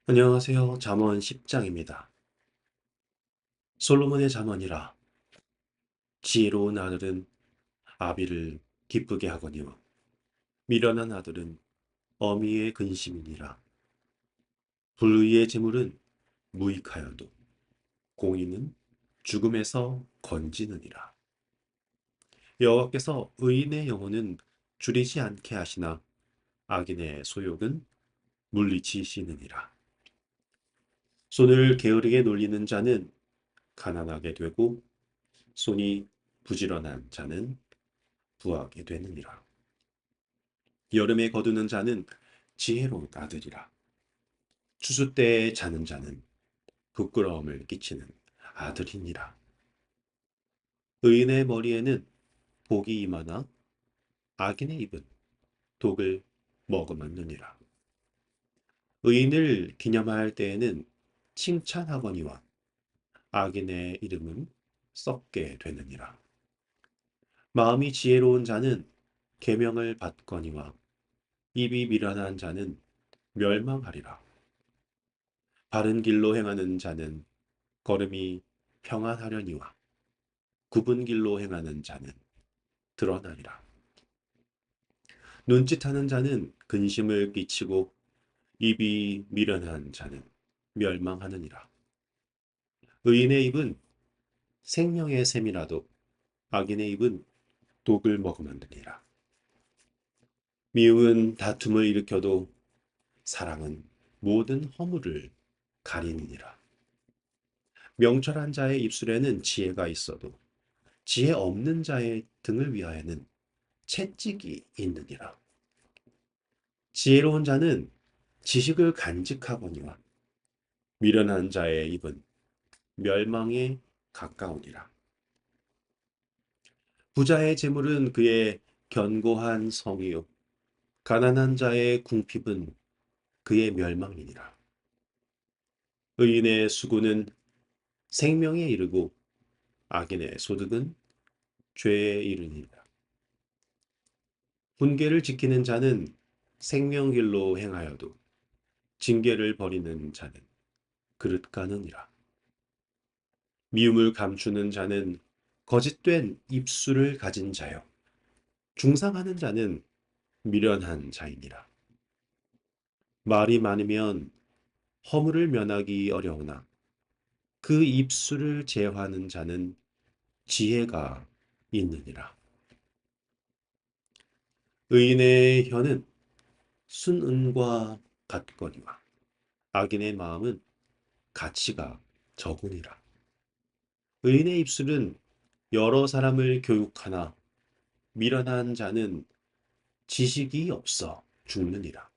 안녕하세요. 잠언 10장입니다. 솔로몬의 잠언이라. 지혜로운 아들은 아비를 기쁘게 하거니와 미련한 아들은 어미의 근심이니라. 불의의 재물은 무익하여도 공의는 죽음에서 건지느니라. 여호와께서 의인의 영혼은 줄이지 않게 하시나 악인의 소욕은 물리치시느니라. 손을 게으르게 놀리는 자는 가난하게 되고 손이 부지런한 자는 부하게 되느니라. 여름에 거두는 자는 지혜로운 아들이라. 추수 때에 자는 자는 부끄러움을 끼치는 아들이니라. 의인의 머리에는 복이 임하나 악인의 입은 독을 머금었느니라. 의인을 기념할 때에는 칭찬하거니와 악인의 이름은 썩게 되느니라. 마음이 지혜로운 자는 계명을 받거니와 입이 미련한 자는 멸망하리라. 바른 길로 행하는 자는 걸음이 평안하려니와 굽은 길로 행하는 자는 드러나리라. 눈짓하는 자는 근심을 끼치고 입이 미련한 자는 멸망하느니라. 의인의 입은 생명의 샘이라도 악인의 입은 독을 머금느니라. 미움은 다툼을 일으켜도 사랑은 모든 허물을 가리느니라. 명철한 자의 입술에는 지혜가 있어도 지혜 없는 자의 등을 위하여는 채찍이 있느니라. 지혜로운 자는 지식을 간직하거니와 미련한 자의 입은 멸망에 가까우니라. 부자의 재물은 그의 견고한 성이요 가난한 자의 궁핍은 그의 멸망이니라. 의인의 수고는 생명에 이르고 악인의 소득은 죄에 이르니라. 훈계를 지키는 자는 생명길로 행하여도 징계를 버리는 자는 그릇 가느니라. 미움을 감추는 자는 거짓된 입술을 가진 자요. 중상하는 자는 미련한 자이니라. 말이 많으면 허물을 면하기 어려우나 그 입술을 제어하는 자는 지혜가 있느니라. 의인의 혀는 순은과 같거니와 악인의 마음은 가치가 적으니라. 의인의 입술은 여러 사람을 교육하나 미련한 자는 지식이 없어 죽느니라.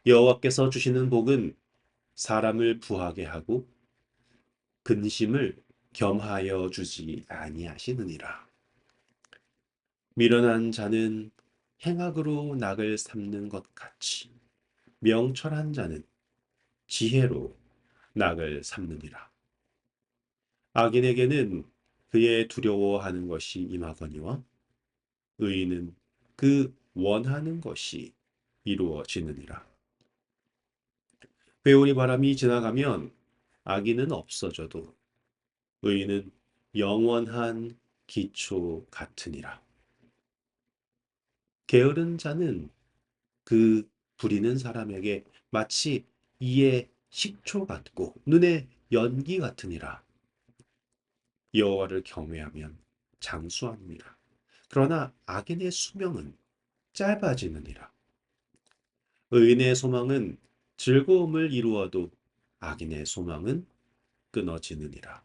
여호와께서 주시는 복은 사람을 부하게 하고 근심을 겸하여 주지 아니하시느니라. 미련한 자는 행악으로 낙을 삼는 것 같이 명철한 자는 지혜로 낙을 삼느니라. 악인에게는 그의 두려워하는 것이 임하거니와 의인은 그 원하는 것이 이루어지느니라. 회오리 바람이 지나가면 악인은 없어져도 의인은 영원한 기초 같으니라. 게으른 자는 그 부리는 사람에게 마치 이의 식초 같고 눈의 연기 같으니라. 여호와를 경외하면 장수하느니라. 그러나 악인의 수명은 짧아지느니라. 의인의 소망은 즐거움을 이루어도 악인의 소망은 끊어지느니라.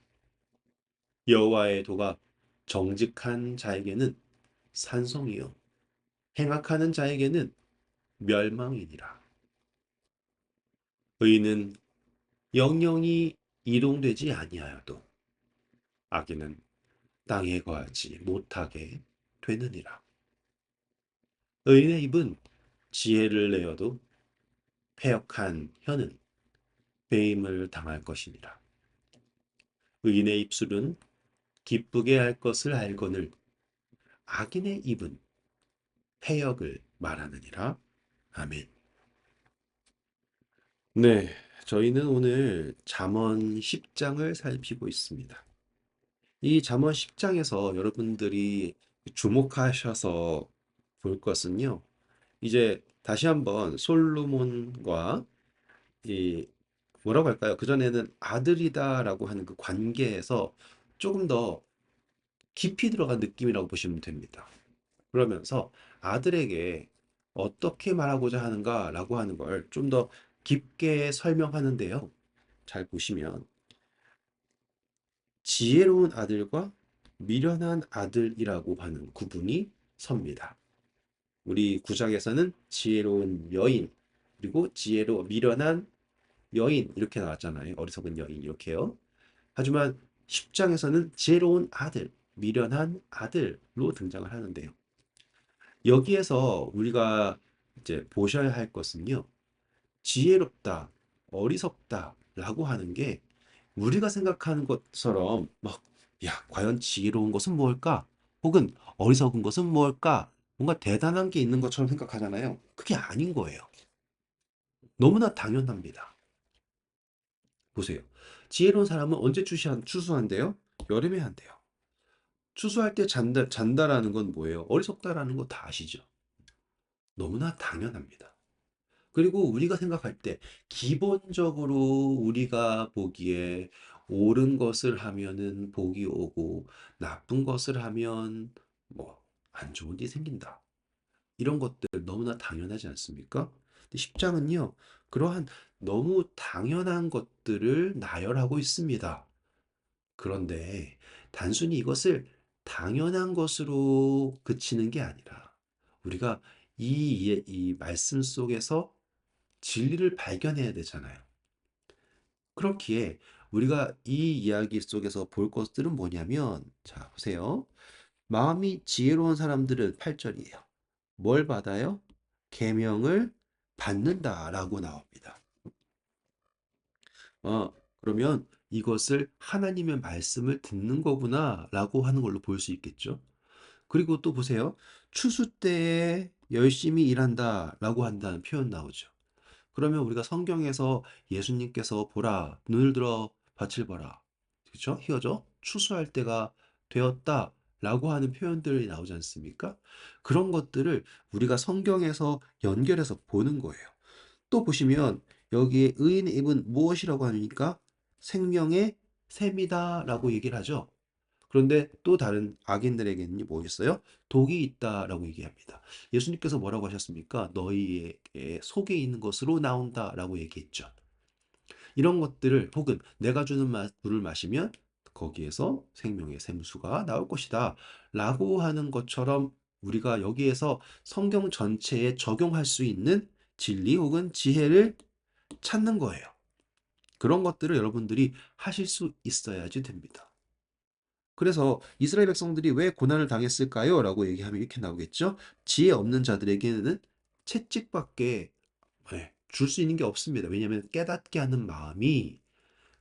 여호와의 도가 정직한 자에게는 산성이요 행악하는 자에게는 멸망이니라. 의인은 영영이 이동되지 아니하여도 악인은 땅에 거하지 못하게 되느니라. 의인의 입은 지혜를 내어도 패역한 혀는 배임을 당할 것이니라. 의인의 입술은 기쁘게 할 것을 알거늘 악인의 입은 패역을 말하느니라. 아멘. 네, 저희는 오늘 잠언 10장을 살피고 있습니다. 이 잠언 10장에서 여러분들이 주목하셔서 볼 것은요. 이제 다시 한번 솔로몬과 이 뭐라고 할까요? 그전에는 아들이다라고 하는 그 관계에서 조금 더 깊이 들어간 느낌이라고 보시면 됩니다. 그러면서 아들에게 어떻게 말하고자 하는가라고 하는 걸 좀 더 깊게 설명하는데요. 잘 보시면 지혜로운 아들과 미련한 아들이라고 하는 구분이 섭니다. 우리 구약에서는 지혜로운 여인, 그리고 미련한 여인 이렇게 나왔잖아요. 어리석은 여인 이렇게요. 하지만 10장에서는 지혜로운 아들, 미련한 아들로 등장을 하는데요. 여기에서 우리가 이제 보셔야 할 것은요. 지혜롭다, 어리석다 라고 하는 게 우리가 생각하는 것처럼 막, 야, 과연 지혜로운 것은 무엇일까? 혹은 어리석은 것은 무엇일까? 뭔가 대단한 게 있는 것처럼 생각하잖아요. 그게 아닌 거예요. 너무나 당연합니다. 보세요. 지혜로운 사람은 언제 추수한대요? 여름에 한대요. 추수할 때 잔다라는 건 뭐예요? 어리석다라는 거 다 아시죠? 너무나 당연합니다. 그리고 우리가 생각할 때 기본적으로 우리가 보기에 옳은 것을 하면은 복이 오고 나쁜 것을 하면 뭐 안 좋은 일이 생긴다. 이런 것들 너무나 당연하지 않습니까? 근데 10장은요. 그러한 너무 당연한 것들을 나열하고 있습니다. 그런데 단순히 이것을 당연한 것으로 그치는 게 아니라 우리가 이 말씀 속에서 진리를 발견해야 되잖아요. 그렇기에 우리가 이 이야기 속에서 볼 것들은 뭐냐면, 자, 보세요. 마음이 지혜로운 사람들은 8절이에요. 뭘 받아요? 계명을 받는다라고 나옵니다. 그러면 이것을 하나님의 말씀을 듣는 거구나라고 하는 걸로 볼 수 있겠죠. 그리고 또 보세요. 추수 때에 열심히 일한다라고 한다는 표현 나오죠. 그러면 우리가 성경에서 예수님께서 보라, 눈을 들어 밭을 봐라. 그렇죠? 히어져 추수할 때가 되었다라고 하는 표현들이 나오지 않습니까? 그런 것들을 우리가 성경에서 연결해서 보는 거예요. 또 보시면 여기에 의인의 입은 무엇이라고 하니까 생명의 샘이다라고 얘기를 하죠. 그런데 또 다른 악인들에게는 뭐 있어요? 독이 있다라고 얘기합니다. 예수님께서 뭐라고 하셨습니까? 너희의 속에 있는 것으로 나온다라고 얘기했죠. 이런 것들을 혹은 내가 주는 물을 마시면 거기에서 생명의 샘수가 나올 것이다 라고 하는 것처럼 우리가 여기에서 성경 전체에 적용할 수 있는 진리 혹은 지혜를 찾는 거예요. 그런 것들을 여러분들이 하실 수 있어야지 됩니다. 그래서 이스라엘 백성들이 왜 고난을 당했을까요? 라고 얘기하면 이렇게 나오겠죠. 지혜 없는 자들에게는 채찍밖에 줄 수 있는 게 없습니다. 왜냐하면 깨닫게 하는 마음이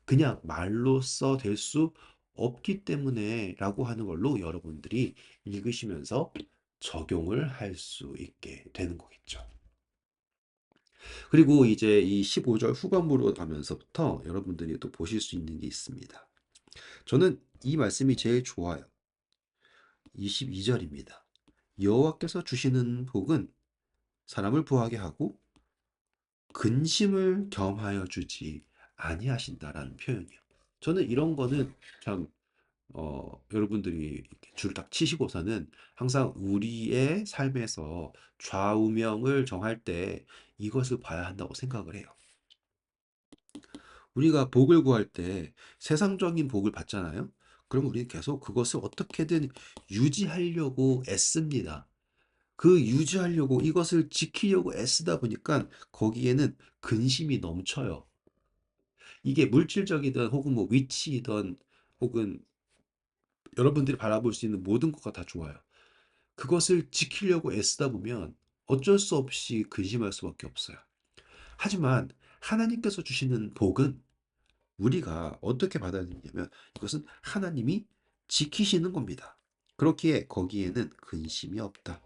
그냥 말로써 될 수 없기 때문에 라고 하는 걸로 여러분들이 읽으시면서 적용을 할 수 있게 되는 거겠죠. 그리고 이제 이 15절 후반부로 가면서부터 여러분들이 또 보실 수 있는 게 있습니다. 저는 이 말씀이 제일 좋아요. 22절입니다. 여호와께서 주시는 복은 사람을 부하게 하고 근심을 겸하여 주지 아니하신다라는 표현이요. 저는 이런 거는 참 여러분들이 줄을 딱 치시고서는 항상 우리의 삶에서 좌우명을 정할 때 이것을 봐야 한다고 생각을 해요. 우리가 복을 구할 때 세상적인 복을 받잖아요. 그럼 우리는 계속 그것을 어떻게든 유지하려고 애씁니다. 그 유지하려고 이것을 지키려고 애쓰다 보니까 거기에는 근심이 넘쳐요. 이게 물질적이든 혹은 뭐 위치이든 혹은 여러분들이 바라볼 수 있는 모든 것가 다 좋아요. 그것을 지키려고 애쓰다 보면 어쩔 수 없이 근심할 수밖에 없어요. 하지만 하나님께서 주시는 복은 우리가 어떻게 받아야 되냐면 이것은 하나님이 지키시는 겁니다. 그렇기에 거기에는 근심이 없다.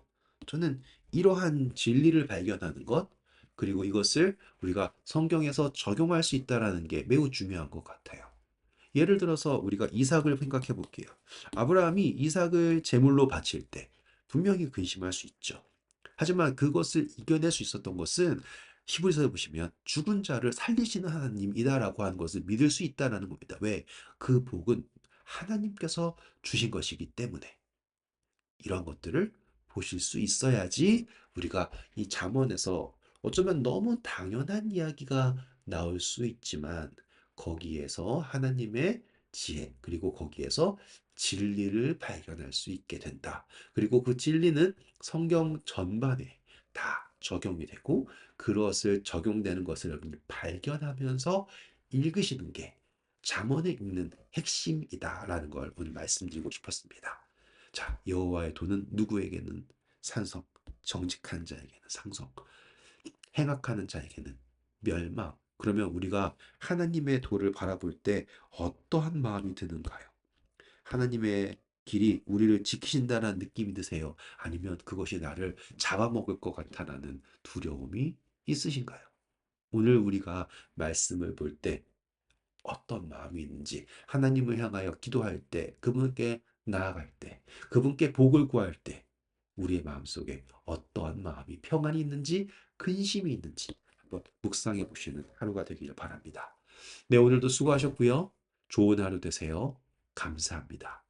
저는 이러한 진리를 발견하는 것, 그리고 이것을 우리가 성경에서 적용할 수 있다라는 게 매우 중요한 것 같아요. 예를 들어서 우리가 이삭을 생각해 볼게요. 아브라함이 이삭을 제물로 바칠 때 분명히 근심할 수 있죠. 하지만 그것을 이겨낼 수 있었던 것은 히브리서에 보시면 죽은 자를 살리시는 하나님이다라고 하는 것을 믿을 수 있다라는 겁니다. 왜? 그 복은 하나님께서 주신 것이기 때문에. 이런 것들을 보실 수 있어야지 우리가 이 잠언에서 어쩌면 너무 당연한 이야기가 나올 수 있지만 거기에서 하나님의 지혜 그리고 거기에서 진리를 발견할 수 있게 된다. 그리고 그 진리는 성경 전반에 다 적용이 되고 그것을 적용되는 것을 여러분이 발견하면서 읽으시는 게 잠언에 있는 핵심이다라는 걸 오늘 말씀드리고 싶었습니다. 자, 여호와의 도는 누구에게는 산성, 정직한 자에게는 상성, 행악하는 자에게는 멸망. 그러면 우리가 하나님의 도를 바라볼 때 어떠한 마음이 드는가요? 하나님의 길이 우리를 지키신다는 느낌이 드세요? 아니면 그것이 나를 잡아먹을 것 같다라는 두려움이 있으신가요? 오늘 우리가 말씀을 볼 때 어떤 마음이 있는지 하나님을 향하여 기도할 때 그분께 나아갈 때 그분께 복을 구할 때 우리의 마음속에 어떠한 마음이 평안이 있는지 근심이 있는지 한번 묵상해 보시는 하루가 되기를 바랍니다. 네, 오늘도 수고하셨고요. 좋은 하루 되세요. 감사합니다.